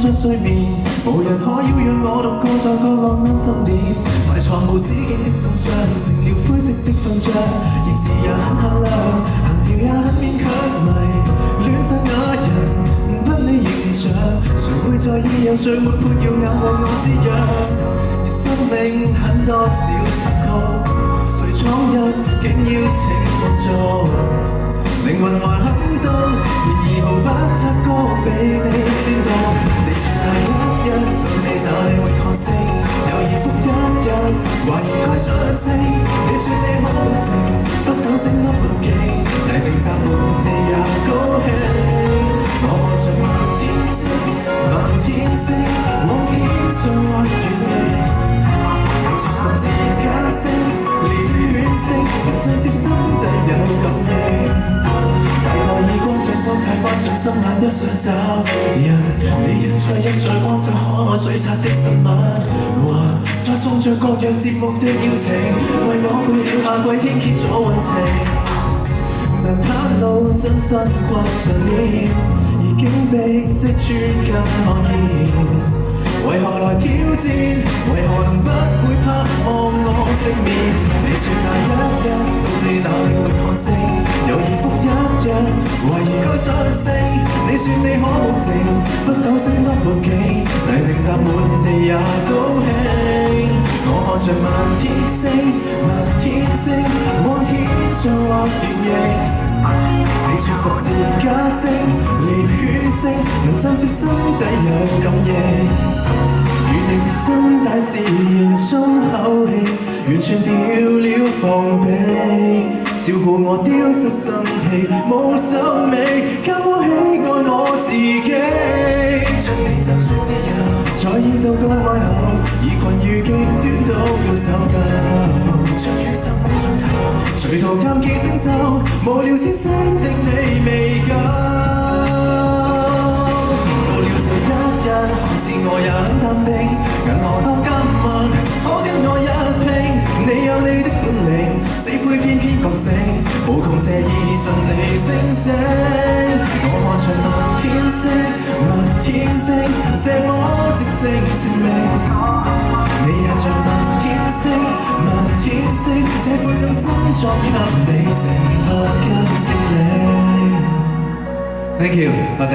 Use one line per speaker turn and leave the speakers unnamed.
着睡眠，無人可擾攘我獨個在角落安心點。埋藏無止境的心傷，成了灰色的勳章。言辭也很響亮，行調也很勉強，迷戀上那人，不理形象，誰會在意有誰活潑耀眼為我滋養？生命很多小插曲，誰闖入竟邀請放縱，靈魂還很多，然而毫不察覺被你煽動。你說那一日到你那裏會看星，猶豫復一日，懷疑該相識。你說你可無情，不抖聲粒路徑，但明白沒你也高興。我看着漫天星，漫天星，往天上或遠影。說十字架聲，連血聲，能震懾心底有感應。大概已關上心，太關上心眼，不想找人。你一再一再光着可愛水擦的神物，發送着各樣節目的邀請，為我背了夏季天蠍座運程。但袒露真身骨上臉，已經被識穿更可見。為何來挑戰？為何能不會盼望我正面？你說那一日到你那裏會看星，猶豫復一日，懷疑該相識。你說你可無情，不抖聲粒路徑，但明答滿地也高興。我看着漫天星，漫天星，往天上或遠影。你說十字架聲，連血聲，能震懾心底有感應。願你自身帶自然鬆口氣，完全掉了防備，照顧我丟失生氣，無手尾，教我喜愛我自己。將你真水自由，在宇宙到愛後，而群如極短都要搜救。將宇宙冇盡頭，隨途監記星宿，無聊先識的你未夠。到了這一日，看似我也很淡定，銀河多今晚，可跟我一拼。你有你的本領，死灰偏偏覺醒，無窮謝意真理星星。我看着漫天星，漫天星，這麼寂靜靜明。你也像漫天星，漫天星，這悔恨心作給你，承諾跟正你。Thank you，多謝。